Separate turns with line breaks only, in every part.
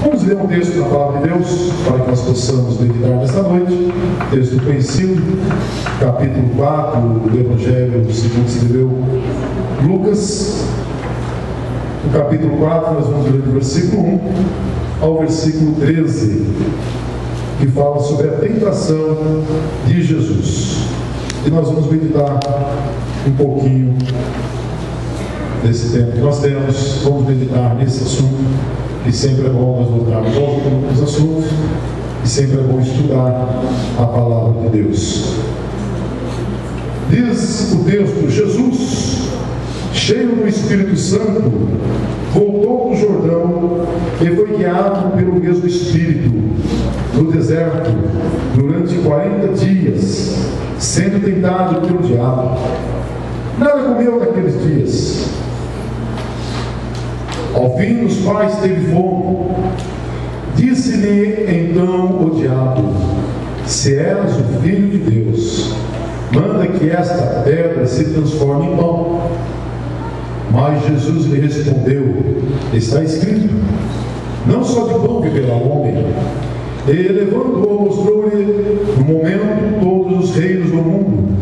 Vamos ler um texto da Palavra de Deus para que nós possamos meditar nesta noite. Texto conhecido, capítulo 4 do Evangelho segundo escreveu Lucas. No capítulo 4 nós vamos ler do versículo 1 ao versículo 13, que fala sobre a tentação de Jesus. E nós vamos meditar um pouquinho desse tempo que nós temos. Vamos meditar nesse assunto, e sempre é bom nós voltarmos aos assuntos, e sempre é bom estudar a palavra de Deus. Diz o texto: Jesus, cheio do Espírito Santo, voltou do Jordão e foi guiado pelo mesmo Espírito no deserto durante 40 dias, sendo tentado pelo diabo. Nada comeu naqueles dias. Ao fim, os pais teve fome. Disse-lhe então o diabo: se és o Filho de Deus, manda que esta pedra se transforme em pão. Mas Jesus lhe respondeu: está escrito, não só de pão viverá o homem. E levando-o, mostrou-lhe no momento todos os reinos do mundo.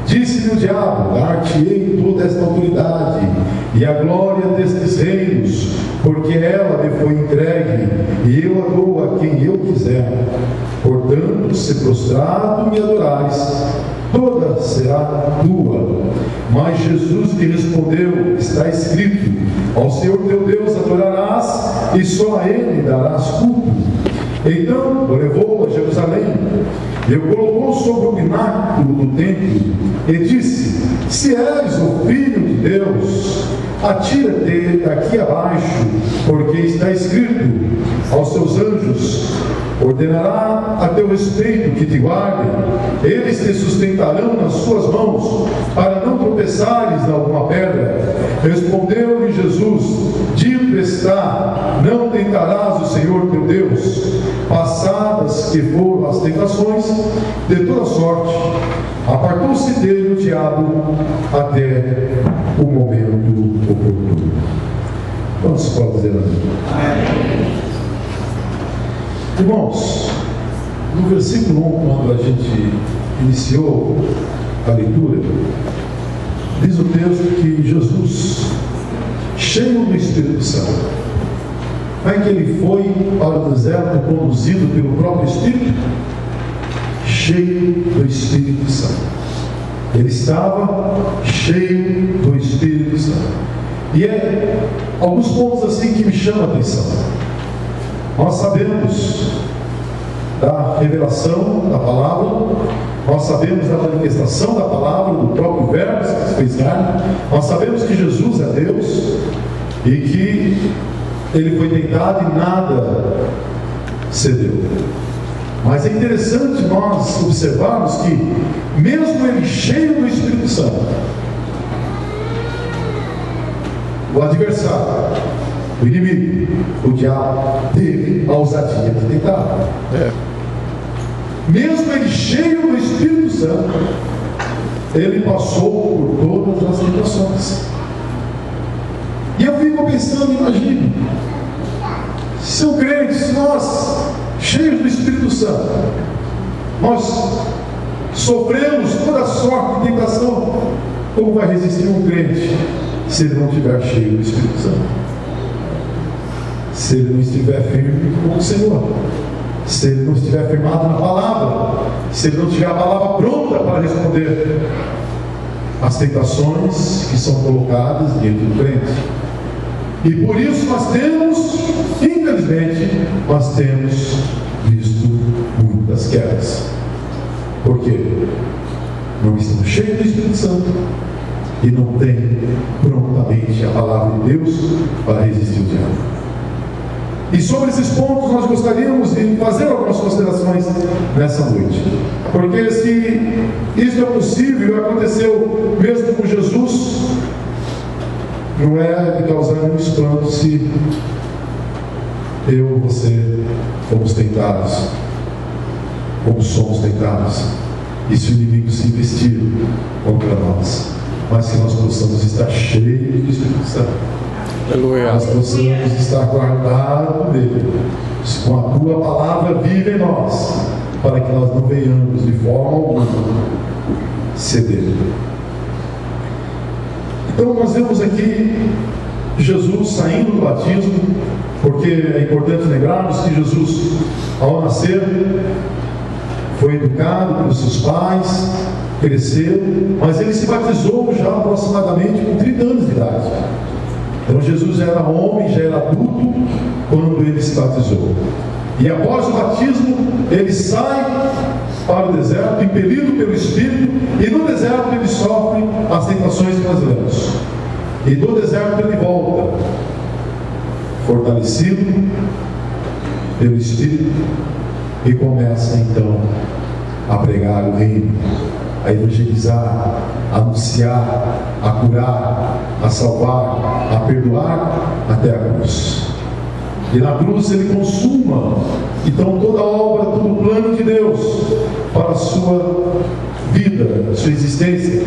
Disse-lhe o diabo: dar-te-ei toda esta autoridade e a glória destes reinos, porque ela me foi entregue, e eu a dou a quem eu quiser. Portanto, se prostrado me adorares, toda será tua. Mas Jesus lhe respondeu: está escrito, ao Senhor teu Deus adorarás, e só a Ele darás culto. Então o levou a Jerusalém e o colocou sobre o pináculo do templo e disse: se és o Filho de Deus, atira-te daqui abaixo, porque está escrito, aos seus anjos ordenará a teu respeito que te guardem, eles te sustentarão nas suas mãos, para não tropeçares em alguma pedra. Respondeu-lhe Jesus: dito está, não tentarás o Senhor teu Deus. Passadas que foram as tentações de toda sorte, apartou-se dele o diabo até o momento oportuno. Quantos podem dizer amém? Irmãos, no versículo 1, quando a gente iniciou a leitura, diz o texto que Jesus, cheio do Espírito Santo, não é que ele foi para o deserto conduzido pelo próprio Espírito? Cheio do Espírito Santo. Ele estava cheio do Espírito Santo. E é alguns pontos assim que me chamam a atenção. Nós sabemos da revelação da palavra, nós sabemos da manifestação da palavra, do próprio verbo que se fez carne, nós sabemos que Jesus é Deus e que ele foi tentado e nada cedeu. Mas é interessante nós observarmos que, mesmo ele cheio do Espírito Santo, o adversário, o inimigo, o diabo, teve a ousadia de tentar. Mesmo ele cheio do Espírito Santo, ele passou por todas as tentações. E eu fico pensando, imagine, se o crente, se nós, cheios do Espírito Santo, nós sofremos toda sorte de tentação, como vai resistir um crente se ele não estiver cheio do Espírito Santo? Se ele não estiver firme com o Senhor, se ele não estiver firmado na palavra, se ele não tiver a palavra pronta para responder às tentações que são colocadas dentro do crente. E por isso nós temos, infelizmente, nós temos visto muitas quedas. Por quê? Não estamos cheios do Espírito Santo e não tem prontamente a palavra de Deus para resistir o diabo. E sobre esses pontos nós gostaríamos de fazer algumas considerações nessa noite. Porque se isso é possível, aconteceu mesmo com Jesus, não é de causar um espanto se eu ou você fomos tentados, como somos tentados, e se o inimigo se investir contra nós, mas que nós possamos estar cheios do Espírito Santo. Aleluia. Nós possamos estar guardados dele, com a tua palavra viva em nós, para que nós não venhamos de forma alguma ceder. Então nós vemos aqui Jesus saindo do batismo, porque é importante lembrarmos que Jesus, ao nascer, foi educado pelos seus pais, cresceu, mas ele se batizou já aproximadamente com 30 anos de idade. Então Jesus já era homem, já era adulto quando ele se batizou. E após o batismo, ele sai para o deserto, impelido pelo Espírito, e no deserto ele sofre as tentações que nós lemos. E do deserto ele volta, fortalecido pelo Espírito, e começa então a pregar o reino, a evangelizar, a anunciar, a curar, a salvar, a perdoar até a cruz. E na cruz ele consuma então toda a obra, todo o plano de Deus para a sua vida, sua existência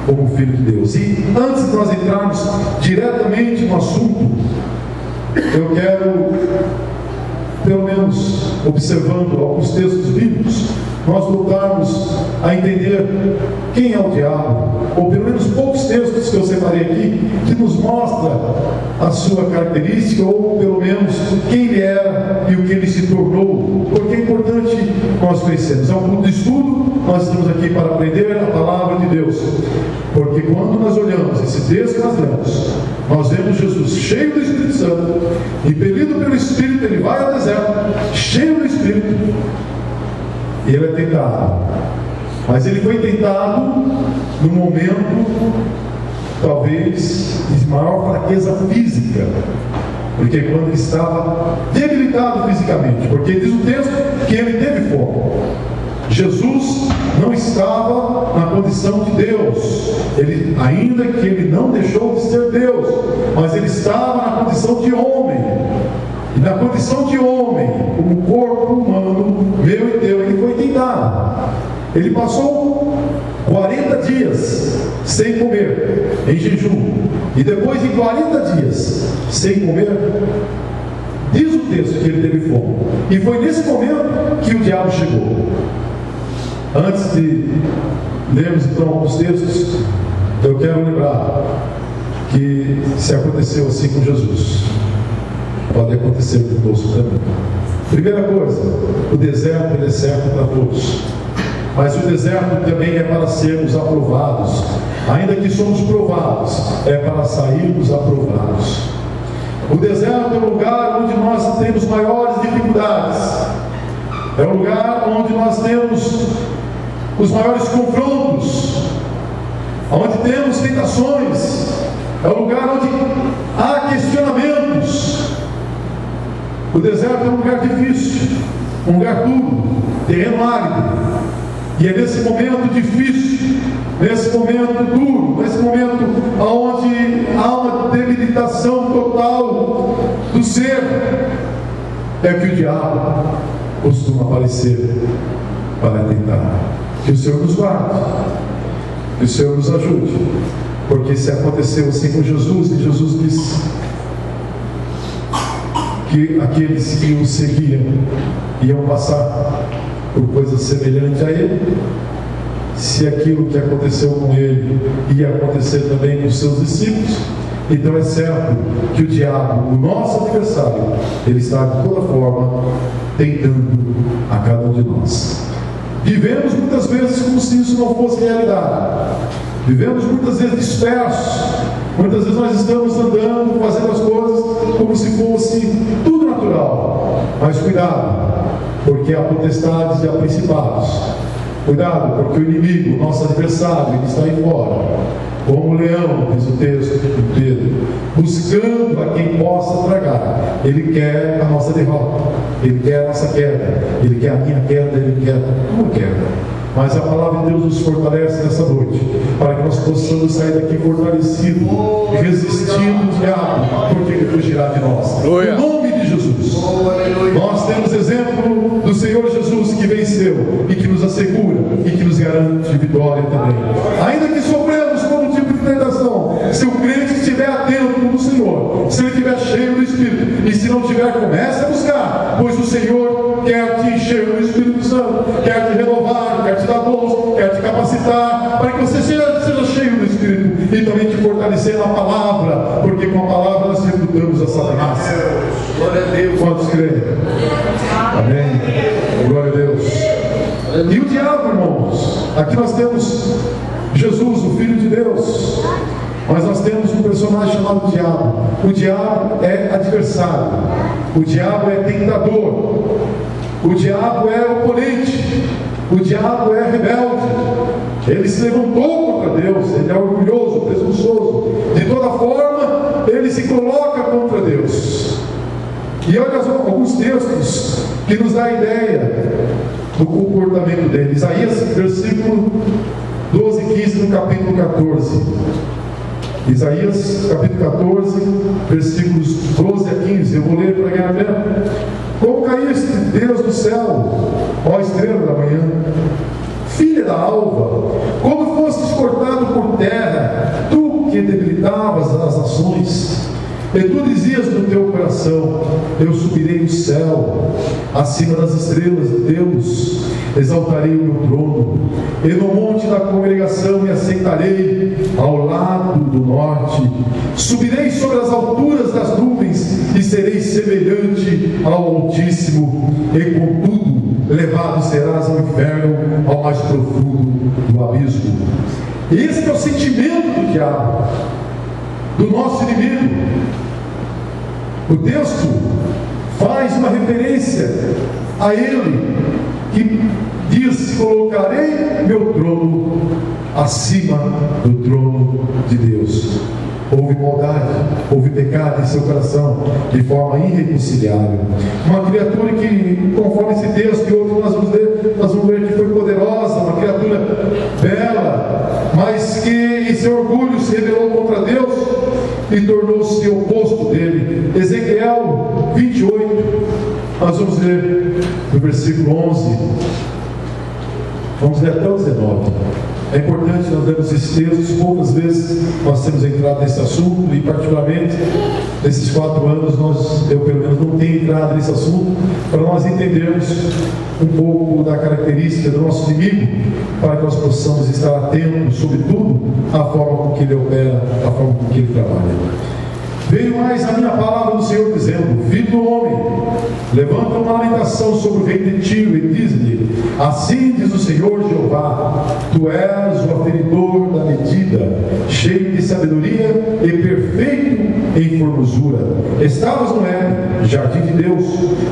como Filho de Deus. E antes de nós entrarmos diretamente no assunto, eu quero, pelo menos observando alguns textos bíblicos, nós voltarmos a entender quem é o diabo, ou pelo menos poucos textos que eu separei aqui, que nos mostra a sua característica, ou pelo menos quem ele era e o que ele se tornou, porque é importante nós conhecermos. É um grupo de estudo, nós estamos aqui para aprender a palavra de Deus, porque quando nós olhamos esse texto que nós lemos, nós vemos Jesus cheio do Espírito Santo, impelido pelo Espírito, ele vai ao deserto, cheio do Espírito, e ele é tentado. Mas ele foi tentado no momento, talvez, de maior fraqueza física, porque quando ele estava debilitado fisicamente, porque diz o texto que ele teve fome. Jesus não estava na condição de Deus, ainda que ele não deixou de ser Deus, mas ele estava na condição de homem. E na condição de homem, como corpo humano, meu e teu, ele foi tentado. Ele passou 40 dias sem comer, em jejum. E depois de 40 dias sem comer, diz o texto que ele teve fome. E foi nesse momento que o diabo chegou. Antes de lermos então alguns textos, eu quero lembrar que se aconteceu assim com Jesus, pode acontecer conosco também. Primeira coisa, o deserto ele é certo para todos, mas o deserto também é para sermos aprovados. Ainda que somos provados, é para sairmos aprovados. O deserto é o lugar onde nós temos maiores dificuldades, é o lugar onde nós temos os maiores confrontos, onde temos tentações, é o lugar onde há questionamentos. O deserto é um lugar difícil, um lugar duro, terreno árido. E é nesse momento difícil, nesse momento duro, nesse momento onde há uma debilitação total do ser, é que o diabo costuma aparecer para tentar. Que o Senhor nos guarde, que o Senhor nos ajude, porque se aconteceu assim com Jesus, e Jesus disse que aqueles que o seguiam iam passar por coisas semelhantes a ele, se aquilo que aconteceu com ele ia acontecer também com os seus discípulos, então é certo que o diabo, o nosso adversário, ele está de toda forma tentando a cada um de nós. Vivemos muitas vezes como se isso não fosse realidade, vivemos muitas vezes dispersos, muitas vezes nós estamos andando, fazendo as coisas como se fosse tudo natural. Mas cuidado, porque há potestades e há principados. Cuidado, porque o inimigo, o nosso adversário, ele está aí fora, como o leão, diz o texto de Pedro, buscando a quem possa tragar. Ele quer a nossa derrota, ele quer a nossa queda, ele quer a minha queda, ele quer a tua queda. Mas a palavra de Deus nos fortalece nessa noite, para que nós possamos sair daqui fortalecidos, resistindo o diabo, porque ele fugirá de nós. Em nome de Jesus. Nós temos exemplo do Senhor Jesus que venceu e que nos assegura e que nos garante vitória também. Ainda que sofremos todo tipo de tentação, se o crente estiver atento no Senhor, se ele estiver cheio do Espírito, e se não tiver, comece a buscar. orar, pois o Senhor quer te encher do Espírito Santo, quer te renovar, quer te dar dons, quer te capacitar, para que você seja cheio do Espírito e também te fortalecer na palavra, porque com a palavra nós refutamos a Satanás.
Glória a Deus.
Quantos creem? Amém. Glória a Deus. E o diabo, irmãos, aqui nós temos Jesus, o Filho de Deus, mas nós temos um personagem chamado diabo. O diabo é adversário, o diabo é tentador, o diabo é oponente, o diabo é rebelde. Ele se levantou contra Deus, ele é orgulhoso, presunçoso, de toda forma ele se coloca contra Deus. E olha alguns textos que nos dá a ideia do comportamento dele. Isaías, versículo 12 e 15 do capítulo 14. Isaías, capítulo 14, versículos 12 a 15. Eu vou ler para ganhar tempo. Como caíste, Deus do céu, ó estrela da manhã, filha da alva, como fostes cortado por terra, tu que debilitavas as nações. E tu dizias no teu coração: eu subirei no céu, acima das estrelas de Deus, exaltarei o meu trono, e no monte da congregação me assentarei ao lado do norte. Subirei sobre as alturas das nuvens e serei semelhante ao Altíssimo, e contudo levado serás ao inferno, ao mais profundo do abismo. Esse é o sentimento do diabo, do nosso inimigo. O texto faz uma referência a ele, que diz: colocarei meu trono acima do trono de Deus. Houve maldade, houve pecado em seu coração, de forma irreconciliável. Uma criatura que, conforme esse texto e outro nós vamos ver que foi poderosa, uma criatura bela, mas que em seu orgulho se rebelou contra Deus e tornou-se oposto dele. Ezequiel 28, nós vamos ler no versículo 11, vamos ler até o 19. É importante nós lermos esses textos. Poucas vezes nós temos entrado nesse assunto, e particularmente nesses 4 anos eu pelo menos não tenho entrado nesse assunto, para nós entendermos um pouco da característica do nosso inimigo, para que nós possamos estar atentos, sobretudo, à forma com que ele opera, à forma com que ele trabalha. Veio mais a minha palavra do Senhor, dizendo: filho do homem, levanta uma lamentação sobre o rei de Tiro e diz-lhe: assim diz o Senhor Jeová, tu és o aferidor da medida, cheio de sabedoria e perfeito em formosura. Estavas no Éden, jardim de Deus,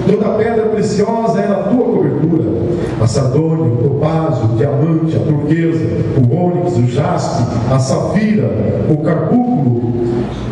toda pedra preciosa era a tua cobertura: a sardônia, o topázio, o diamante, a turquesa, o ônix, o jaspe, a safira, o carbúnculo,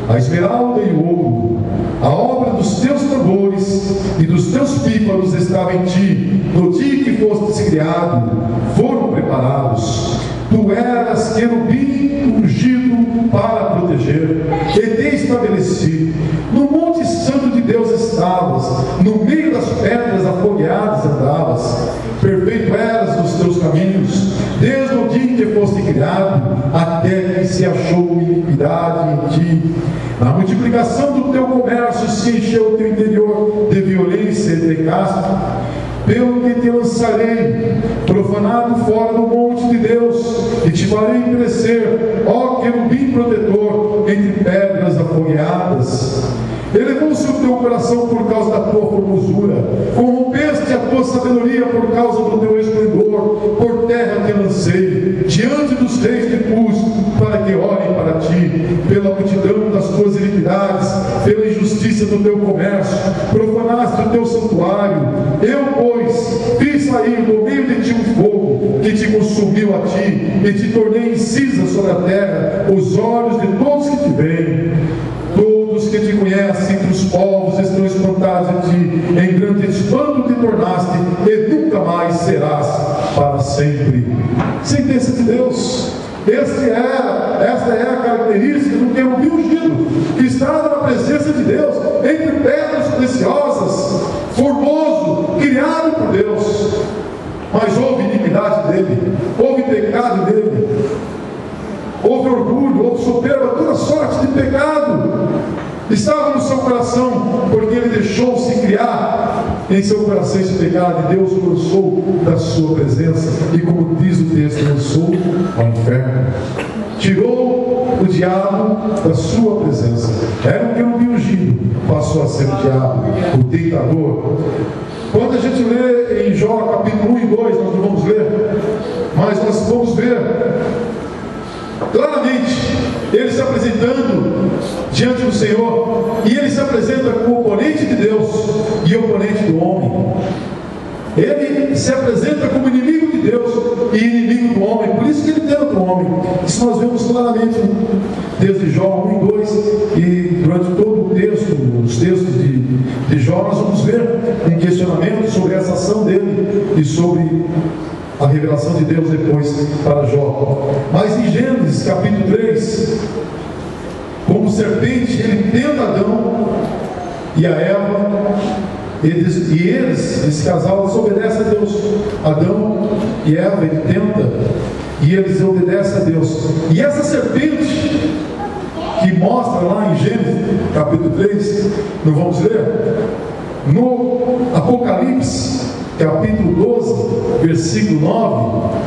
a esmeralda e o ouro. A obra dos teus tambores e dos teus pífanos estava em ti. No dia que fostes criado, foram preparados. Tu eras querubim ungido para proteger, e te estabeleci. No monte santo de Deus estavas, no meio das pedras afogueadas andavas. Perfeito eras nos teus caminhos, desde o dia em que foste criado, até que se achou iniquidade em ti. Na multiplicação do teu comércio se encheu o teu interior de violência e de casto. Pelo que te lançarei, profanado fora do monte de Deus, e te farei crescer, ó querubim protetor, entre pedras afogueadas. Elevou-se o teu coração por causa da tua formosura, corrompeste a tua sabedoria por causa do teu esplendor. Por terra te lancei, diante dos reis te pus, para que olhem para ti. Pela multidão das tuas iniquidades, pela injustiça do teu comércio, profanaste o teu santuário. Eu, pois, fiz sair do meio de ti um fogo, que te consumiu a ti, e te tornei em cinza sobre a terra, os olhos de todos que te veem. Todos que te conhecem entre os povos estão espantados de ti, em grande espanto te tornaste, e nunca mais serás para sempre. Sentença de Deus. Esta é a característica do querubim ungido, que está na presença de Deus, entre pedras preciosas, formoso, criado por Deus. Mas houve iniquidade dele, houve pecado dele, houve orgulho, houve soberba, toda sorte de pecado estava no seu coração, porque ele deixou-se criar em seu coração esse pecado, e Deus o lançou da sua presença, e como diz o texto, lançou ao inferno. Tirou o diabo da sua presença. Era um querubim ungido, passou a ser o diabo, o tentador. Quando a gente lê em Jó capítulo 1 e 2, nós não vamos ler, mas nós vamos ver claramente ele se apresentando diante do Senhor, e ele se apresenta como oponente de Deus e oponente do homem. Ele se apresenta como inimigo de Deus e inimigo do homem. Por isso que ele tenta o homem. Isso nós vemos claramente desde Jó 1 e 2, e durante todo o texto, os textos de Jó, nós vamos ver um questionamento sobre essa ação dele e sobre a revelação de Deus depois para Jó. Mas em Gênesis capítulo 3, como serpente, ele tenta Adão e a Eva, esse casal, desobedece a Deus. Adão e Eva, ele tenta, e eles obedecem a Deus. E essa serpente, que mostra lá em Gênesis capítulo 3, não vamos ler? No Apocalipse capítulo 12, versículo 9,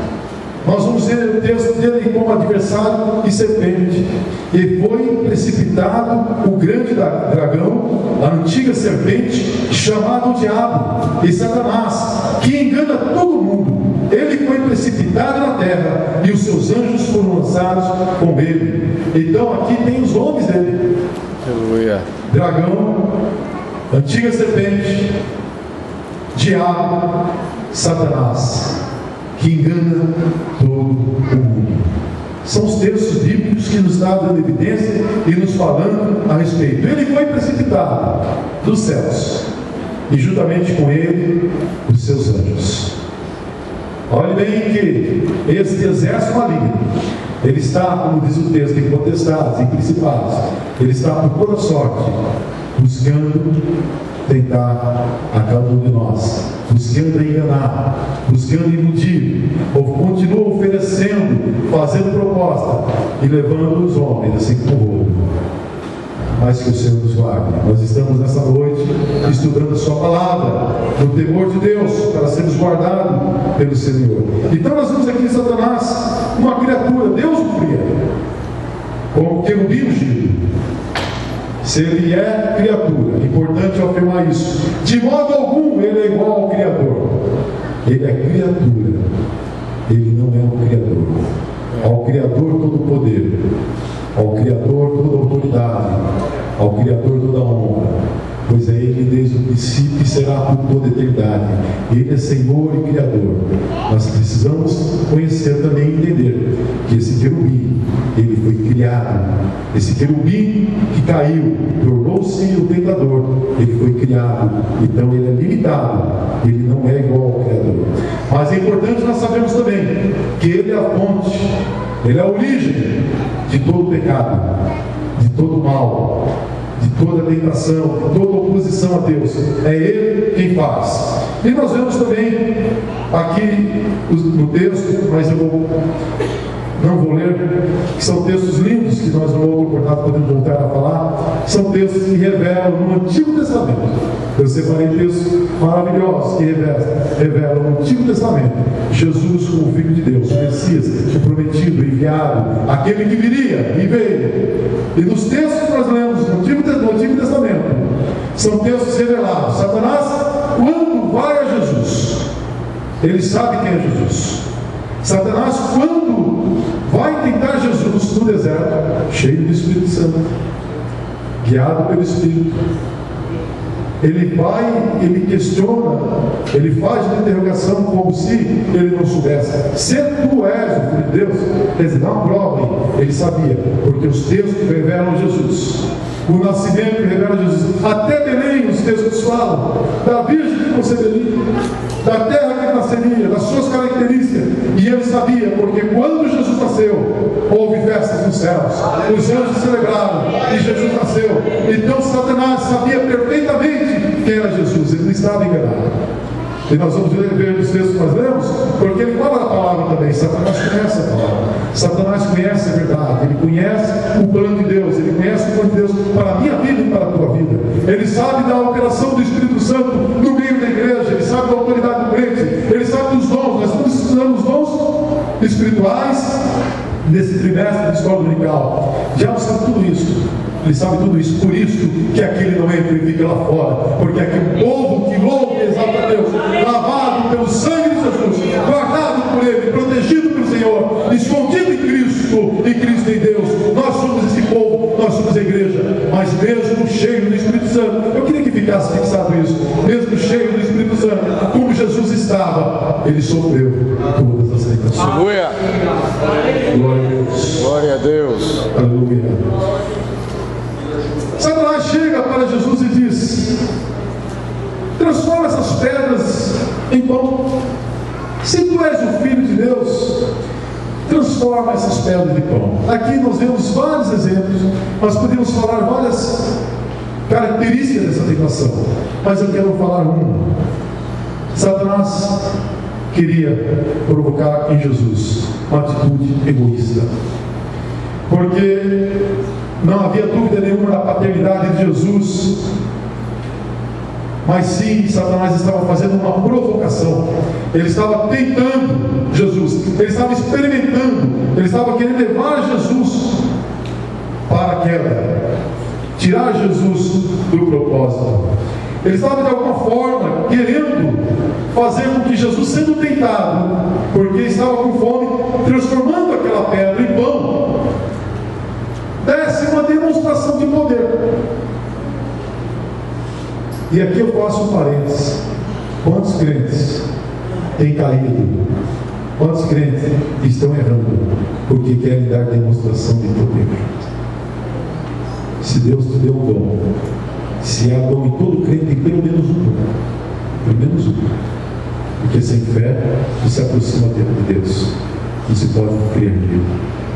nós vamos ver o texto dele como adversário e serpente. E foi precipitado o grande dragão, a antiga serpente, chamado Diabo e Satanás, que engana todo mundo. Ele foi precipitado na terra, e os seus anjos foram lançados com ele. Então aqui tem os nomes dele: Aleluia. Dragão, antiga serpente, Diabo, Satanás, que engana todo o mundo. São os textos bíblicos que nos dão dando evidência e nos falando a respeito. Ele foi precipitado dos céus, e juntamente com ele os seus anjos. Olhe bem que esse exército maligno, ele está, como diz o texto, em potestades, em principados, ele está por toda sorte, buscando tentar a cada um de nós, buscando enganar, buscando iludir, ou continua oferecendo, fazendo proposta e levando os homens assim como o roubo. Mas que o Senhor nos guarde. Nós estamos nessa noite estudando a sua palavra, no temor de Deus, para sermos guardados pelo Senhor. Então nós vemos aqui Satanás, uma criatura. Deus o cria como querubim ungido. Se ele é criatura, importante afirmar isso, de modo algum ele é igual ao Criador. Ele é criatura, ele não é um Criador. Ao Criador todo o poder, ao Criador toda a autoridade, ao Criador toda a honra, pois é ele desde o princípio e será por toda a eternidade. Ele é Senhor e Criador. Nós precisamos conhecer também e entender que esse querubim, ele foi criado. Esse querubim que caiu, tornou-se o tentador, ele foi criado, então ele é limitado, ele não é igual ao Criador. Mas é importante nós sabermos também que ele é a fonte, ele é a origem de todo pecado, de todo mal, de toda tentação, de toda oposição a Deus. É ele quem faz. E nós vemos também aqui no texto, mas eu não vou ler, que são textos lindos que nós não vamos oportunidade podemos voltar a falar. São textos que revelam no Antigo Testamento. Eu separei textos maravilhosos que revelam no Antigo Testamento Jesus como Filho de Deus, o Messias, o prometido, o enviado, aquele que viria e veio. E nos textos que nós lemos no Antigo Testamento, são textos revelados. Satanás, quando vai a Jesus, ele sabe quem é Jesus. Satanás, quando vai tentar Jesus no deserto, cheio do Espírito Santo, guiado pelo Espírito, ele vai, ele questiona, ele faz uma interrogação como se ele não soubesse. Se tu és o Filho de Deus, quer dizer, dá uma prova aí. Ele sabia, porque os textos revelam Jesus. O nascimento revela Jesus. Até Belém os textos falam da virgem que conceberia, da terra que nasceria, das suas características. E ele sabia, porque quando Jesus nasceu, houve festas nos céus, os anjos celebraram e Jesus nasceu. Então Satanás sabia perfeitamente quem era Jesus, ele não estava enganado. E nós vamos ver nos textos que nós lemos, porque ele fala a palavra também. Satanás conhece a palavra, Satanás conhece a verdade, ele conhece o plano de Deus, ele conhece o plano de Deus para a minha vida e para a tua vida. Ele sabe da operação do Espírito Santo no meio da igreja. espirituais nesse trimestre de escola dominical. Já sabe tudo isso. Ele sabe tudo isso. Por isso que aquele não entra e fica lá fora. Porque aquele povo que louva e exalta a Deus, lavado pelo sangue de Jesus, guardado por Ele, protegido pelo Senhor, escondido em Cristo em Deus. Nós somos esse povo, nós somos a igreja. Mas mesmo cheio do Espírito Santo, eu queria que ficasse fixado isso. Mesmo cheio do Espírito Santo, como Jesus estava, Ele sofreu todas as tentações.
Aleluia!
Glória a Deus.
Glória a Deus.
Aleluia. Satanás chega para Jesus e diz: transforma essas pedras em pão. Se tu és o Filho de Deus, transforma essas pedras em pão. Aqui nós vemos vários exemplos. Nós podemos falar várias características dessa tentação, mas eu quero falar uma. Satanás queria provocar em Jesus uma atitude egoísta, porque não havia dúvida nenhuma da paternidade de Jesus, mas sim, Satanás estava fazendo uma provocação. Ele estava tentando Jesus, ele estava experimentando, ele estava querendo levar Jesus para a queda, tirar Jesus do propósito. Ele estava de alguma forma querendo fazer com que Jesus, sendo tentado, porque estava com fome, transformando aquela pedra em pão, desse uma demonstração de poder. E aqui eu faço um parênteses. Quantos crentes têm caído? Quantos crentes estão errando porque querem dar demonstração de poder? Se Deus te deu um dom, se há dom em todo crente, tem pelo menos um dom. Pelo menos um. Porque sem fé não se aproxima de Deus. Não se pode crer nele.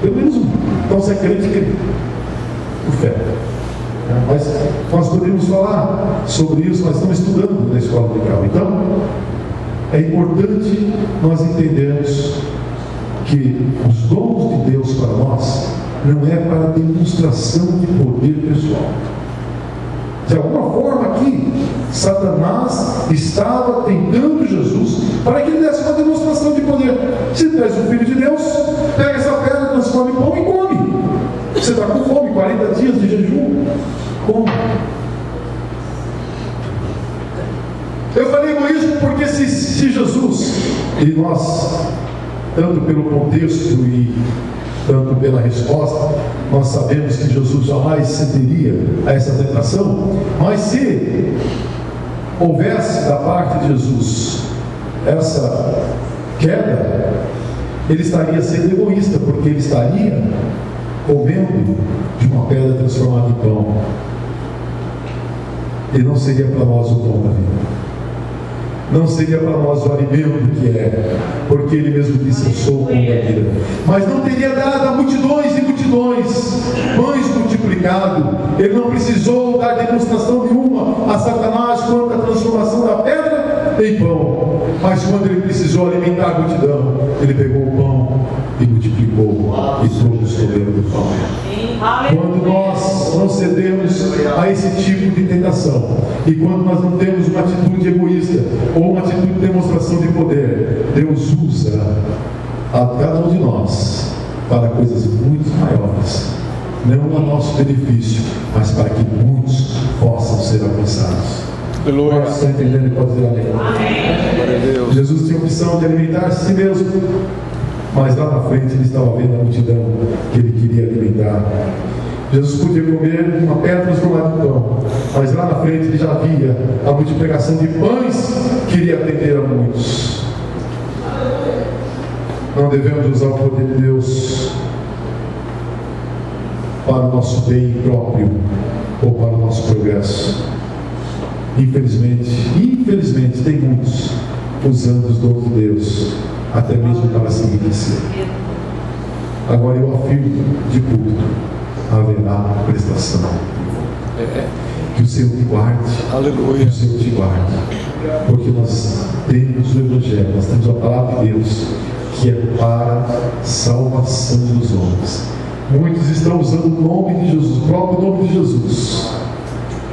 Pelo menos um. Então se é crente, crê. Por fé. Mas nós poderíamos falar sobre isso, nós estamos estudando na escola dominical. Então, é importante nós entendermos que os dons de Deus para nós não é para demonstração de poder pessoal. De alguma forma aqui, Satanás estava tentando Jesus para que ele desse uma demonstração de poder. Se tu és o Filho de Deus, pega essa pedra, transforma em pão e come. Você está com fome, 40 dias de jejum, come. Eu falei egoísmo porque se Jesus, e nós, tanto pelo contexto e tanto pela resposta, nós sabemos que Jesus jamais cederia a essa tentação, mas se houvesse da parte de Jesus essa queda, ele estaria sendo egoísta, porque ele estaria comendo de uma pedra transformada em pão, e não seria para nós o pão da vida. Não seria para nós o alimento que é, porque ele mesmo disse: eu sou o pão da vida. Mas não teria dado a multidões e multidões pães multiplicado. Ele não precisou dar demonstração nenhuma a Satanás quanto à transformação da pedra em pão. Mas quando ele precisou alimentar a multidão, ele pegou o pão e multiplicou, e todos comeram do pão. Quando nós não cedemos a esse tipo de tentação, e quando nós não temos uma atitude egoísta ou uma atitude de demonstração de poder, Deus usa a cada um de nós para coisas muito maiores, não a nosso benefício, mas para que muitos possam ser alcançados.
Aleluia.
Você está entendendo e pode dizer amém? Jesus tinha a opção de alimentar a si mesmo, mas lá na frente ele estava vendo a multidão que ele queria alimentar. Jesus podia comer uma pedra transformada em pão, mas lá na frente ele já via a multiplicação de pães que iria atender a muitos. Não devemos usar o poder de Deus para o nosso bem próprio ou para o nosso progresso. Infelizmente tem muitos usando os dons de Deus até mesmo para se enriquecer. Agora eu afirmo de culto: haverá prestação. Que o Senhor te guarde.
Aleluia.
Que o Senhor te guarde. Porque nós temos o Evangelho, nós temos a palavra de Deus, que é para salvação dos homens. Muitos estão usando o nome de Jesus, o próprio nome de Jesus,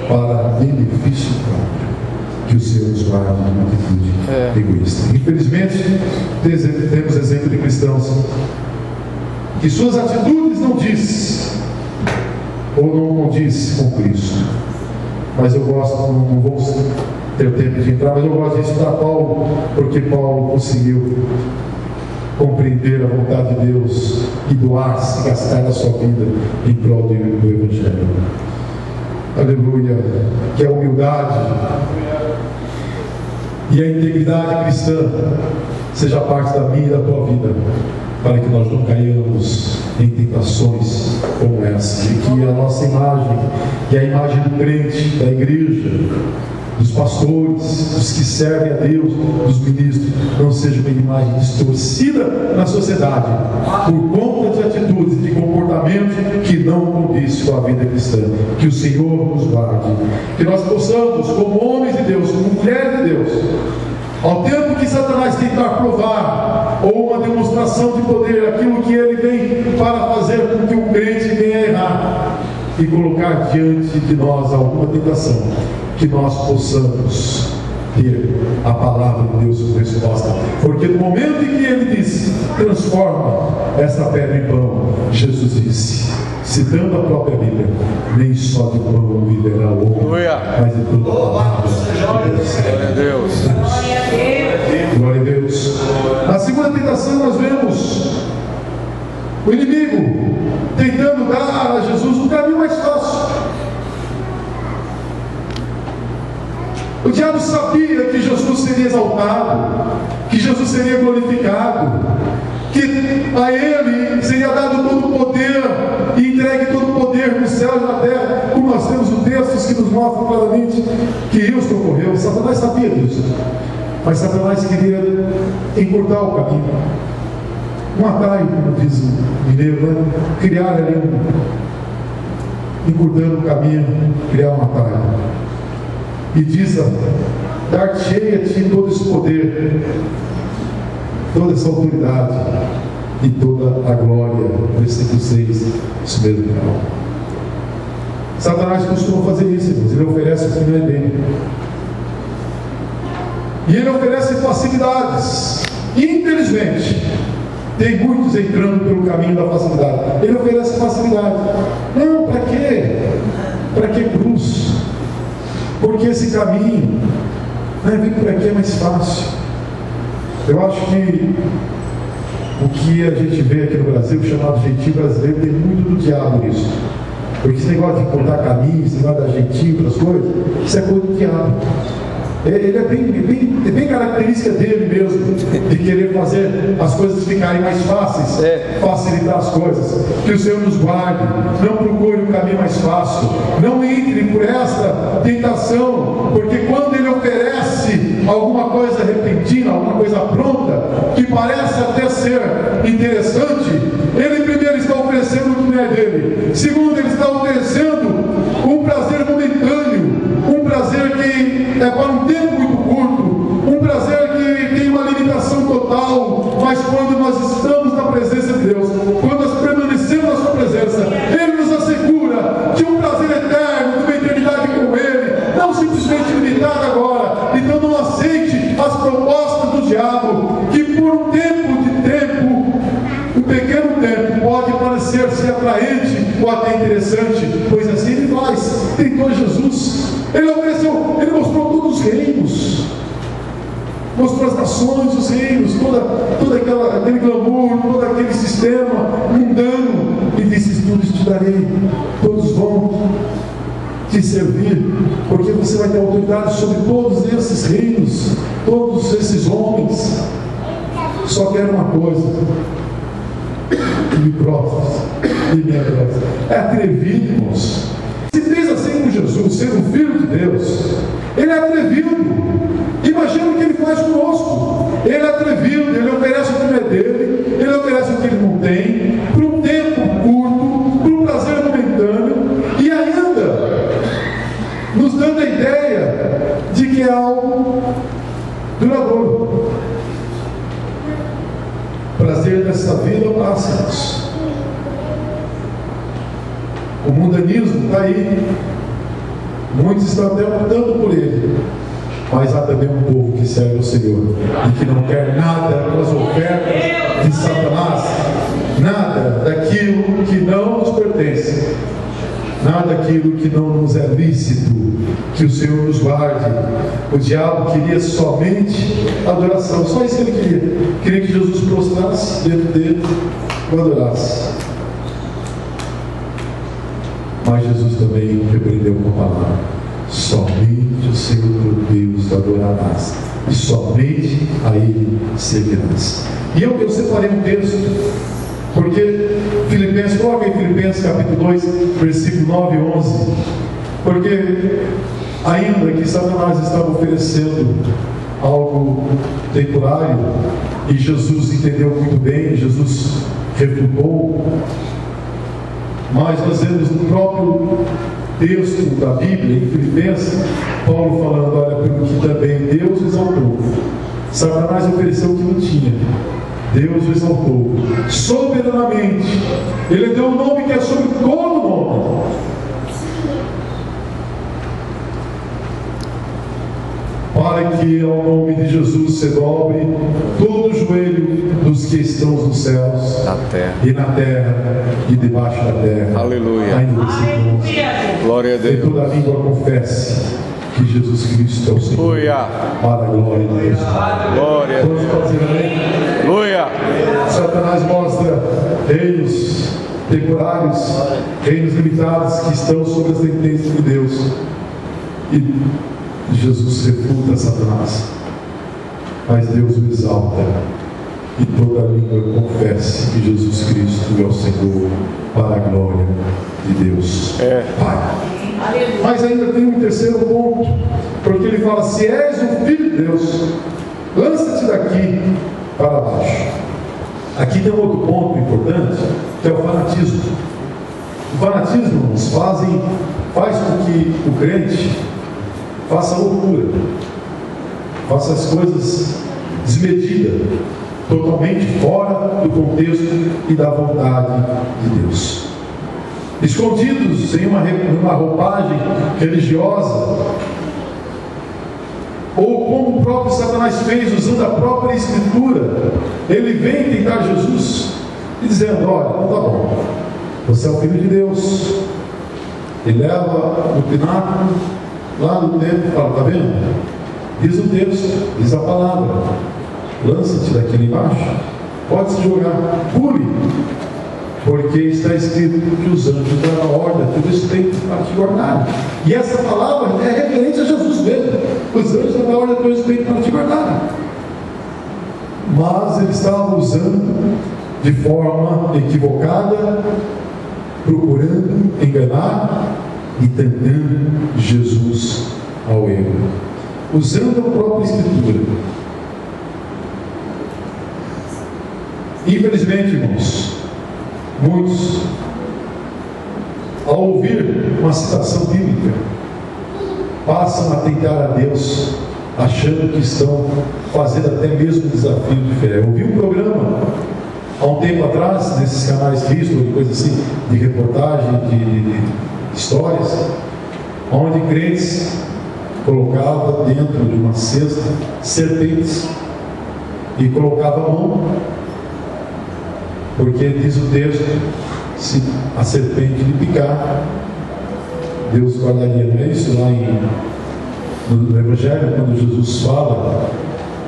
para benefício próprio. que o Senhor nos guarde de uma atitude egoísta. Infelizmente, temos exemplo de cristãos que suas atitudes não diz ou não condiz com Cristo. Mas eu gosto, não vou ter tempo de entrar, mas eu gosto de estudar Paulo, porque Paulo conseguiu compreender a vontade de Deus e doar-se, gastar a sua vida em prol do Evangelho. Aleluia! Que a humildade e a integridade cristã seja parte da minha e da tua vida, para que nós não caiamos em tentações como essa, e que a nossa imagem, que a imagem do crente, da igreja, dos pastores, dos que servem a Deus, dos ministros, não seja uma imagem distorcida na sociedade, por conta de atitudes, de comportamento que não condiz com a vida cristã. Que o Senhor nos guarde, que nós possamos, como homens de Deus, como mulheres de Deus, ao tempo que Satanás tentar provar, ou uma demonstração de poder, aquilo que ele vem para fazer com que o crente venha a errar, e colocar diante de nós alguma tentação, que nós possamos ter a palavra de Deus como resposta, porque no momento em que ele disse, transforma essa pedra em pão, Jesus disse, citando a própria Bíblia, nem só de pão viverá o homem, mas de toda a palavra de Deus.
Glória a Deus.
Glória a Deus. Na segunda tentação nós vemos o inimigo tentando dar a Jesus um caminho mais fácil. O diabo sabia que Jesus seria exaltado, que Jesus seria glorificado, que a ele seria dado todo o poder e entregue todo o poder nos céus e na terra, como nós temos o texto que nos mostra claramente que isso ocorreu. Satanás sabia disso, mas Satanás queria encurtar o caminho, um atalho, como diz o mineiro, né? Criar ali encurtando o caminho, criar um atalho. E diz: dar-te-ei a ti todo esse poder, toda essa autoridade e toda a glória. Versículo 6, isso mesmo final. Satanás costuma fazer isso, irmãos. Ele oferece o que não é dele. E ele oferece facilidades. Infelizmente, tem muitos entrando pelo caminho da facilidade. Ele oferece facilidade. Não, para quê? Para que cruz? Porque esse caminho, vir por aqui é mais fácil. Eu acho que o que a gente vê aqui no Brasil, chamado jeitinho brasileiro, tem muito do diabo nisso. Porque esse negócio de cortar caminho, esse negócio de jeitinho, outras coisas, isso é coisa do diabo. Ele é bem característica dele mesmo, de querer fazer as coisas ficarem mais fáceis, facilitar as coisas. Que o Senhor nos guarde, não procure um caminho mais fácil, não entre por esta tentação, porque quando ele oferece alguma coisa repentina, alguma coisa pronta, que parece até ser interessante, ele primeiro está oferecendo o que não é dele, segundo, ele está oferecendo um prazer momentâneo, um prazer que é para um tempo muito curto, um prazer que tem uma limitação total, mas quando nós estamos na presença de Deus, quando nós permanecemos na sua presença, Ele nos assegura de um prazer eterno, de uma eternidade com Ele, não simplesmente limitado agora. Então não aceite as propostas do diabo, que por um pequeno tempo, pode parecer ser atraente ou até interessante, pois assim ele faz. Tentou Jesus, ele ofereceu, ele mostrou todos os reinos, mostrou as nações, os reinos, todo aquele glamour, todo aquele sistema mundano, e disse: tudo te darei, todos vão te servir, porque você vai ter autoridade sobre todos esses reinos, todos esses homens. Só quero uma coisa: me prostres e me adoras. É atrevido, irmãos. Se fez assim com Jesus, sendo o Filho de Deus, ele é atrevido. Imagina o que ele faz conosco. Ele é atrevido, ele oferece o que não é dele, ele oferece o que ele não tem, por um tempo curto, por um prazer momentâneo, e ainda nos dando a ideia de que é algo duradouro. Prazer dessa vida passa. O mundanismo está aí. Muitos estão até lutando por ele. Mas há também um povo que serve ao Senhor e que não quer nada com as ofertas de Satanás, nada daquilo que não nos pertence, nada daquilo que não nos é lícito, que o Senhor nos guarde. O diabo queria somente adoração, só isso que ele queria que Jesus prostrasse diante dele e o adorasse. Mas Jesus também repreendeu com a palavra: somente o Senhor teu Deus adorarás, e somente a Ele servirás. E eu separei um texto, porque Filipenses, coloca em Filipenses capítulo 2, versículo 9 e 11, porque ainda que Satanás estava oferecendo algo temporário, e Jesus entendeu muito bem, Jesus refutou, mas nós vemos no próprio texto da Bíblia, em Filipenses, Paulo falando: olha, pelo que também Deus exaltou. Satanás ofereceu o que não tinha, Deus o exaltou soberanamente. Ele deu um nome que é sobre todo nome, para que ao nome de Jesus se dobre todo o joelho dos que estão nos céus,
na terra
e na terra e debaixo da terra.
Aleluia.
Ainda
Glória a Deus.
e toda língua confesse que Jesus Cristo é o Senhor.
Aleluia.
Para a glória de Deus.
Glória a Deus.
Vamos fazer amém?
Aleluia.
Satanás mostra reinos temporários, reinos limitados que estão sob as tendências de Deus. E Jesus refuta Satanás, mas Deus o exalta, e toda língua confesse que Jesus Cristo é o Senhor, para a glória de Deus Pai. Mas ainda tem um terceiro ponto, porque ele fala: se és o Filho de Deus, lança-te daqui para baixo. Aqui tem um outro ponto importante, que é o fanatismo. O fanatismo faz com que o crente faça loucura, faça as coisas desmedidas, totalmente fora do contexto e da vontade de Deus, escondidos em uma roupagem religiosa, ou como o próprio Satanás fez, usando a própria Escritura. Ele vem tentar Jesus e dizendo: olha, não está bom, você é o Filho de Deus. Ele leva o pináculo lá no templo e fala: está vendo? Diz o texto, diz a palavra, lança-te daquele embaixo, pode se jogar, pule, porque está escrito que os anjos darão ordem a teu respeito para te guardar. E essa palavra é referente a Jesus mesmo: os anjos darão ordem a teu respeito para te guardar. Mas ele estava usando de forma equivocada, procurando enganar e tentando Jesus ao erro, usando a própria Escritura. Infelizmente, irmãos, muitos, ao ouvir uma citação bíblica, passam a tentar a Deus, achando que estão fazendo até mesmo um desafio de fé. Eu vi um programa há um tempo atrás, nesses canais History, coisa assim, de reportagem, de histórias, onde crentes colocavam dentro de uma cesta serpentes e colocavam a mão, porque diz o texto: se a serpente lhe picar, Deus guardaria. Não é isso lá no Evangelho, quando Jesus fala: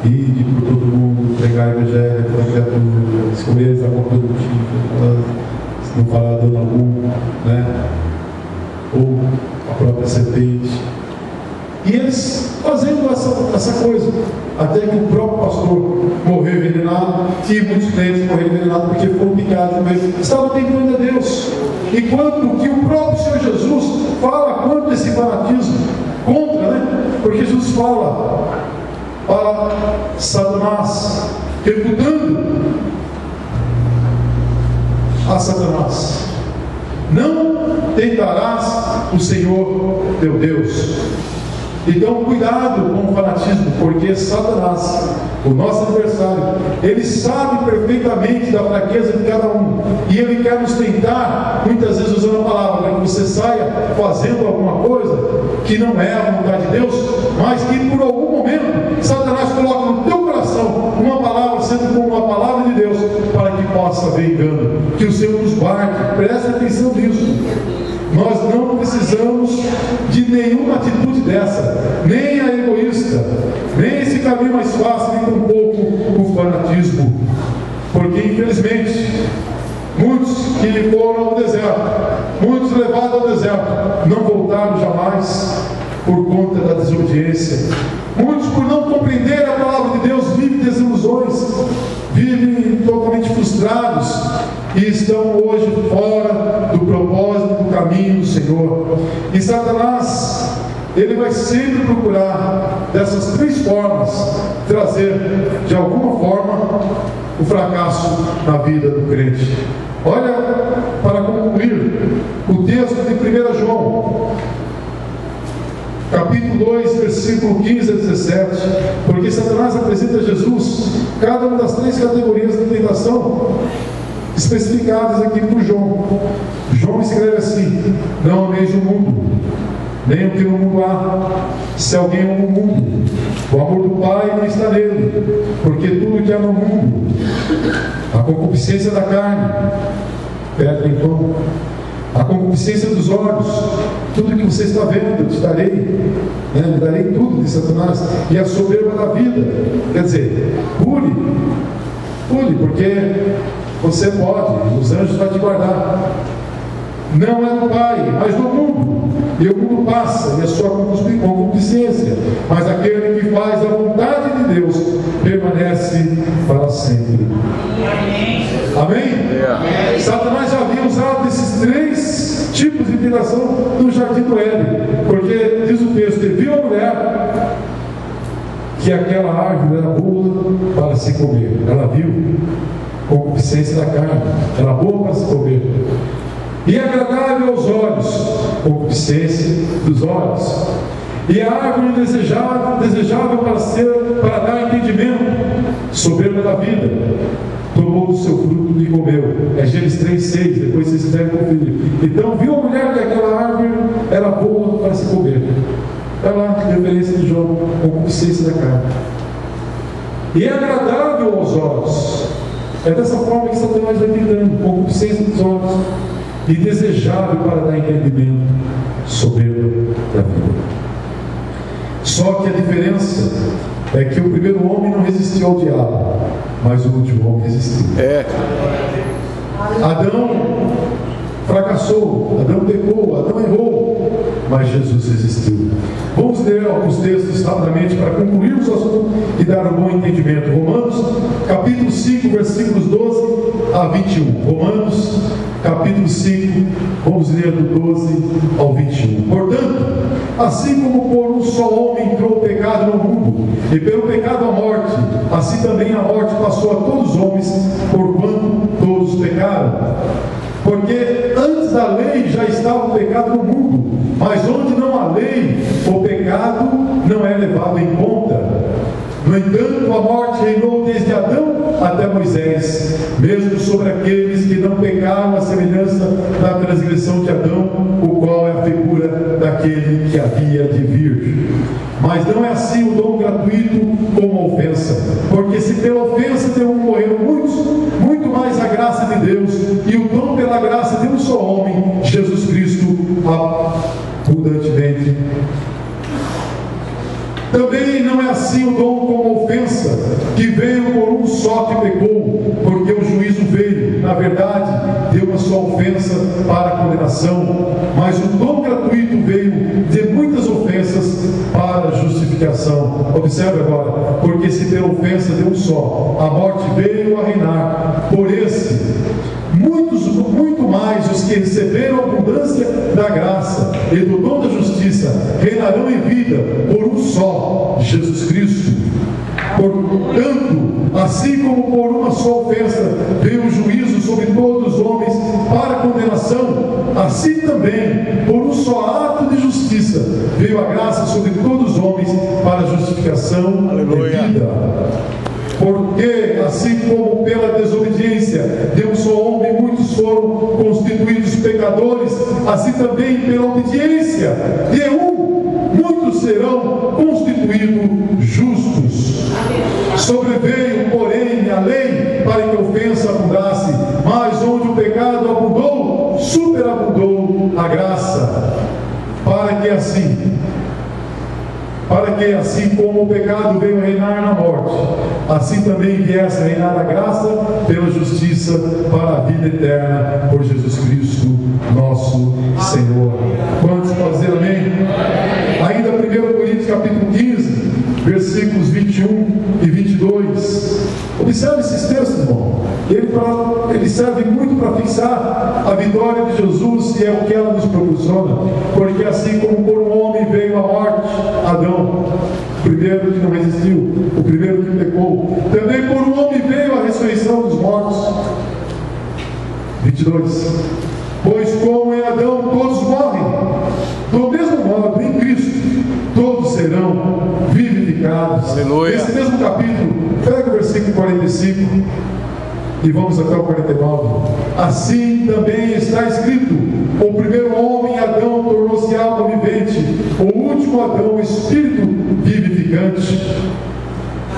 ide por todo mundo, pregar o Evangelho para criatura, escolheres a boca do tipo, se não falar dano algum, né? Ou a própria serpente. E eles fazendo essa coisa, até que o próprio pastor morreu envenenado, e muitos crentes morreram envenenados porque foram picados também. Estavam tentando a Deus. Enquanto que o próprio Senhor Jesus fala contra esse fanatismo, contra, né? Porque Jesus fala para Satanás, refutando a Satanás: não tentarás o Senhor teu Deus. Então, cuidado com o fanatismo, porque Satanás, o nosso adversário, ele sabe perfeitamente da fraqueza de cada um, e ele quer nos tentar, muitas vezes usando a palavra, para que você saia fazendo alguma coisa que não é a vontade de Deus, mas que por algum momento Satanás coloca no teu coração uma palavra, sendo como uma palavra de Deus, para que possa haver engano. Que o Senhor nos guarde, preste atenção nisso. Nós não precisamos de nenhuma atitude dessa, nem a egoísta, nem esse caminho mais fácil, nem tampouco o fanatismo, porque infelizmente muitos que foram ao deserto, muitos levados ao deserto, não voltaram jamais por conta da desobediência. Muitos, por não compreender a palavra de Deus, vivem desilusões, vivem totalmente frustrados e estão hoje fora do propósito, do caminho do Senhor. E Satanás, ele vai sempre procurar dessas três formas trazer de alguma forma o fracasso na vida do crente. Olha, para concluir, o texto de 1 João capítulo 2, versículo 15 a 17, porque Satanás apresenta a Jesus cada uma das três categorias de tentação especificadas aqui por João. João escreve assim: não ameis o mundo, nem o que no mundo há. Se alguém ama o mundo, o amor do Pai não está nele, porque tudo que há no mundo, a concupiscência da carne, perde então, a concupiscência dos olhos, tudo que você está vendo, eu te darei, lhe darei tudo de Satanás, e a soberba da vida. Quer dizer, pule, porque você pode, os anjos vão te guardar. Não é do Pai, mas do mundo, e o mundo passa, e a sua concupiscência, mas aquele que faz a vontade de Deus permanece para sempre. Amém? Satanás já havia usado esses três tipos de tentação no jardim do Éden, porque diz o texto: ele viu a mulher que aquela árvore era boa para se comer. Ela viu concupiscência da carne, era boa para se comer, e agradável aos olhos, concupiscência dos olhos, e a árvore desejável para dar entendimento, soberba da vida, tomou do seu fruto e comeu. É Gênesis 3:6, depois vocês devem conferir. Então viu a mulher que aquela árvore era boa para se comer. Está lá, referência de João, concupiscência da carne, e é agradável aos olhos. É dessa forma que Satanás vai tentando, concupiscência dos olhos, e desejável para dar entendimento, soberba da vida. Só que a diferença é que o primeiro homem não resistiu ao diabo, mas o último homem resistiu. Adão fracassou, Adão pecou, Adão errou, mas Jesus resistiu. Vamos ler alguns textos rapidamente para concluirmos o assunto e dar um bom entendimento. Romanos capítulo 5, versículos 12 a 21. Romanos capítulo 5, vamos ler do 12 ao 21. Portanto, assim como por um só homem entrou o pecado no mundo, e pelo pecado a morte, assim também a morte passou a todos os homens, porquanto todos pecaram. Porque antes da lei já estava o pecado no mundo, mas onde não há lei, o pecado não é levado em conta. No entanto, a morte reinou desde Adão até Moisés, mesmo sobre aqueles que não pecaram, a semelhança da transgressão de Adão, o qual é a figura daquele que havia de vir. Mas não é assim o dom gratuito como a ofensa, porque se pela ofensa morreram muitos, muito mais a graça de Deus e o dom pela graça de um só homem, Jesus Cristo, abundantemente. Também não é assim o dom como ofensa, que veio por um só que pecou, porque o juízo veio, na verdade, deu uma só ofensa para a condenação, mas o dom gratuito veio de muitas ofensas para a justificação. Observe agora: porque se pela ofensa de um só a morte veio a reinar, por esse muito mais os que receberam a abundância da graça e do dom da justiça reinarão em vida por um só, Jesus Cristo. Portanto, assim como por uma só ofensa veio o juízo sobre todos os homens para condenação, assim também por um só ato de justiça veio a graça sobre todos os santificação
Aleluia.
e vida. Porque, assim como pela desobediência de um só homem muitos foram constituídos pecadores, assim também pela obediência de um muitos serão constituídos justos. Sobreveio, porém, a lei para que a ofensa abundasse, mas onde o pecado abundou, superabundou a graça, para que assim como o pecado veio a reinar na morte, assim também viesse a reinar a graça pela justiça para a vida eterna, por Jesus Cristo, nosso Senhor. Quantos podem dizer amém? Ainda 1 Coríntios capítulo 15, versículos 21 e 22. Observe esses textos, irmão. Ele serve muito para fixar a vitória de Jesus, e é o que ela nos proporciona. Porque assim como por um homem veio a morte, Adão, o primeiro que não resistiu, o primeiro que pecou, também por um homem veio a ressurreição dos mortos. 22. Pois como em Adão todos morrem, do mesmo modo em Cristo todos serão vivificados.
Aleluia.
Esse mesmo capítulo, pega o versículo 45 e vamos até o 49. Assim também está escrito: o primeiro homem, Adão, tornou-se alma vivente, o último Adão, espírito vivificante.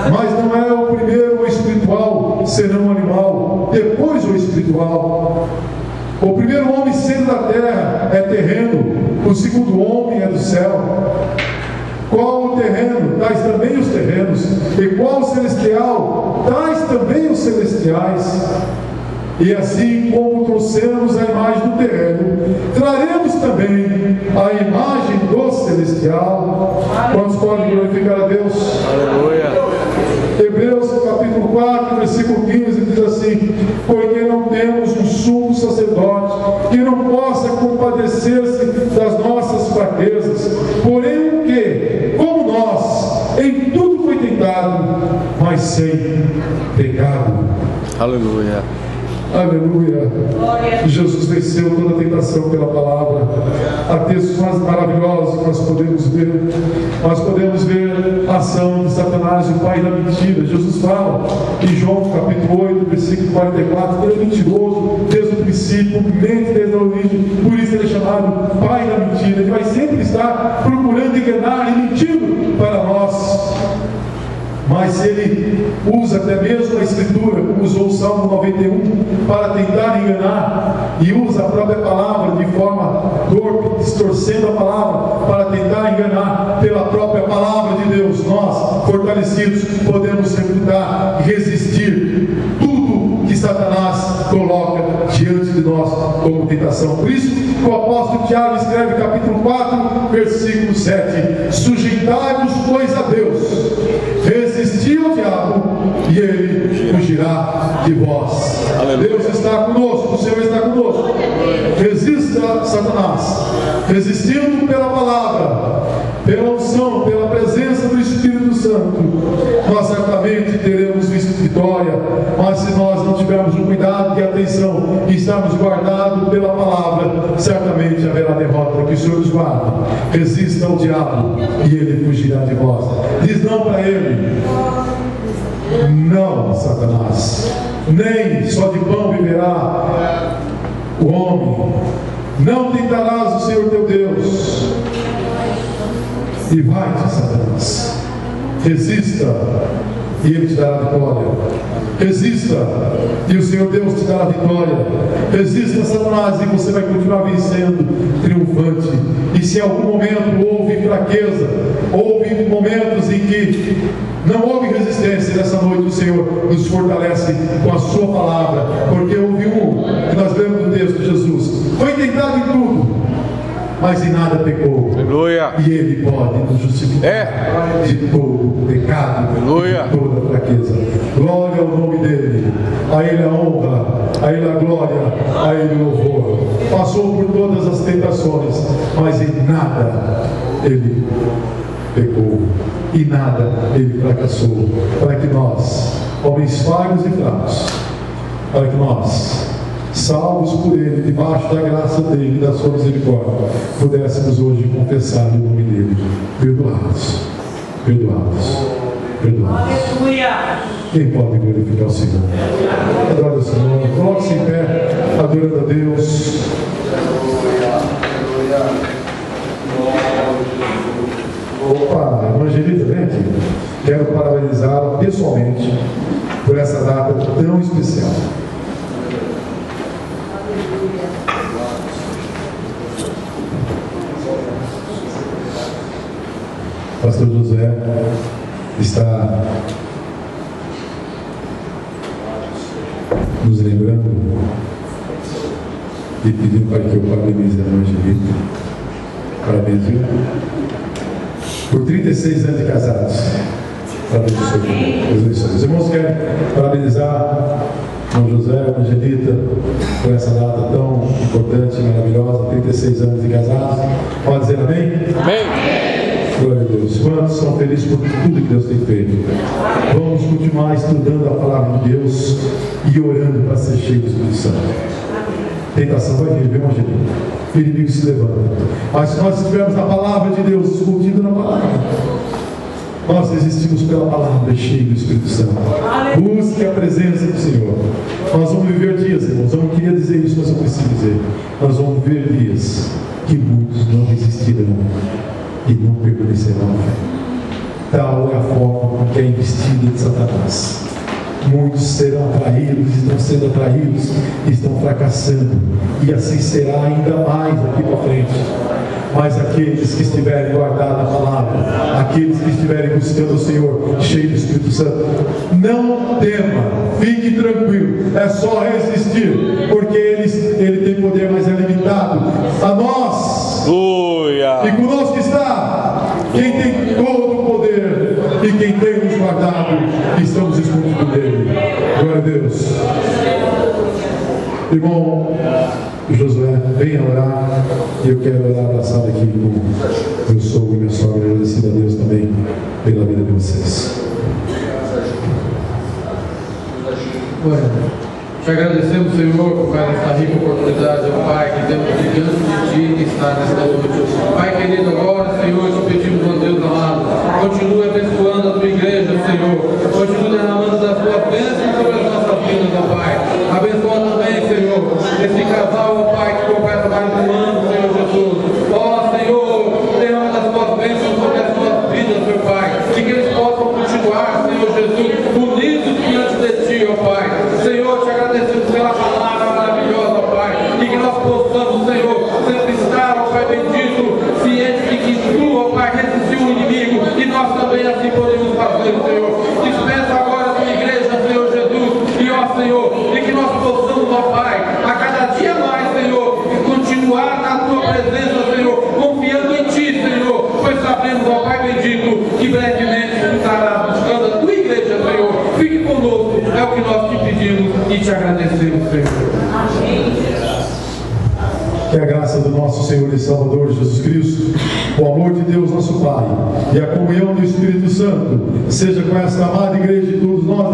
Mas não é o primeiro o espiritual, senão o animal, depois o espiritual. O primeiro homem sendo da terra é terreno, o segundo homem é do céu. Qual o terreno, tais também os terrenos, e qual o celestial, tais também os celestiais. E assim como trouxemos a imagem do terreno, traremos também a imagem do celestial. Quantos podem glorificar a Deus?
Aleluia.
Hebreus capítulo 4, versículo 15 diz assim: porque não temos um sumo sacerdote que não possa compadecer-se das nossas fraquezas, porém o que, como nós, em tudo foi tentado, mas sem pecado.
Aleluia.
Aleluia. Jesus venceu toda a tentação pela palavra. Há textos mais maravilhosos que nós podemos ver. Nós podemos ver a ação de Satanás, o pai da mentira. Jesus fala em João capítulo 8, versículo 44, ele é mentiroso desde o princípio, mente desde a origem, por isso ele é chamado pai da mentira. Ele vai sempre estar procurando enganar e mentindo para nós. Mas ele usa até mesmo a Escritura, como usou o Salmo 91, para tentar enganar, e usa a própria palavra de forma torpe, distorcendo a palavra, para tentar enganar pela própria palavra de Deus. Nós, fortalecidos, podemos refutar e resistir tudo que Satanás coloca diante de nós como tentação. Por isso, o apóstolo Tiago escreve capítulo 4, versículo 7: sujeitai-vos, pois, a Deus, resisti ao diabo e ele fugirá de vós. Aleluia. Deus está conosco, o Senhor está conosco. Resista Satanás, resistindo pela palavra, pela unção, pela presença do Espírito Santo, nós certamente teremos vitória. Mas se nós não tivermos o cuidado e atenção e estarmos guardados pela palavra, certamente haverá derrota. Que o Senhor nos guarde. Resista ao diabo e ele fugirá de vós. Diz não para ele: não, Satanás, nem só de pão viverá o homem. Não tentarás o Senhor teu Deus. E vai-te, Satanás. Resista e ele te dará vitória. Resista e o Senhor Deus te dará vitória. Resista, Satanás, e você vai continuar vencendo, triunfante. E se em algum momento houve fraqueza, houve momentos em que não houve resistência, nessa noite o Senhor nos fortalece com a sua palavra. Porque houve que nós lemos no texto de Jesus: foi tentado em tudo, mas em nada pecou.
Aleluia.
E ele pode nos justificar de todo pecado,
aleluia,
de toda fraqueza. Glória ao nome dele. A ele a honra, a ele a glória, a ele o louvor. Passou por todas as tentações, mas em nada ele pecou, e nada ele fracassou. Para que nós, homens falhos e fracos, para que nós, salvos por ele, debaixo da graça dele e da sua misericórdia, pudéssemos hoje confessar o nome dele, perdoados. perdoados.
Aleluia!
Quem pode glorificar o Senhor? Adore o Senhor. Coloque-se em pé, adorando a Deus. Opa, evangelista, vem aqui. Quero parabenizá-la pessoalmente por essa data tão especial. Pastor José está nos lembrando e pedindo para que eu parabenize a evangelista. Parabéns, viu? Por 36 anos de casados. Parabéns, Senhor. Os irmãos querem parabenizar São José, evangelista, por essa data tão importante e maravilhosa, 36 anos de casados. Pode dizer amém?
Amém.
Glória a Deus. Quantos são felizes por tudo que Deus tem feito? Vamos continuar estudando a palavra de Deus e orando para ser cheio do Espírito Santo. Tentação vai vir, viu, Angelina? O inimigo se levanta. Mas se nós estivermos na palavra de Deus, escondido na palavra, nós resistimos pela palavra, cheio do Espírito Santo. Busque a presença do Senhor. Nós vamos viver dias, irmãos. Eu não queria dizer isso, mas eu preciso dizer. Nós vamos viver dias que muitos não resistirão e não permanecerão. Tal é a forma com que é investida de Satanás. Muitos serão atraídos, estão sendo atraídos, estão fracassando, e assim será ainda mais daqui para frente. Mas aqueles que estiverem guardando a palavra, aqueles que estiverem buscando o Senhor, cheio do Espírito Santo, não tema, fique tranquilo, é só resistir, porque ele tem poder, mas é limitado a nós. E conosco está quem tem todo o poder e quem tem nos guardado, e estamos escondidos dele. Glória a Deus. Irmão Josué, venha orar. E eu quero orar abraçado aqui com meu sogro e minha sogra, agradecido a Deus também pela vida de vocês.
Te agradecemos, Senhor, por essa rica oportunidade, ó Pai, que temos diante de Ti e estar nesta noite. Pai querido, agora, Senhor, te pedimos, ó Deus amado, continue abençoando a Tua igreja, Senhor, continue derramando das Tuas bênçãos sobre as nossas vidas, ó Pai. Abençoa também, Senhor, esse casal, ó Pai, que completa mais um ano, Senhor Jesus. Ó Senhor, derrama das Tuas bênçãos sobre as Tuas vidas, meu Pai, e que eles possam continuar, Senhor Jesus, unidos diante de Ti, ó Pai. Senhor, te agradecemos pela palavra maravilhosa, Pai, e que nós possamos, Senhor, sempre estar, ó Pai bendito, ciente de que Tu, ó Pai, resistiu o inimigo, e nós também assim podemos fazer, Senhor. Dispensa agora a Tua igreja, Senhor Jesus, e ó Senhor, e que nós possamos, ó Pai, a cada dia mais, Senhor, e continuar na Tua presença, Senhor, confiando em Ti, Senhor, pois sabemos, ó Pai bendito, que brevemente Tu estarás buscando a Tua igreja, Senhor. Fique conosco, é o que nós te pedimos e te agradecemos, Senhor. Amém.
Que a graça do nosso Senhor e Salvador Jesus Cristo, o amor de Deus nosso Pai e a comunhão do Espírito Santo seja com esta amada igreja e todos nós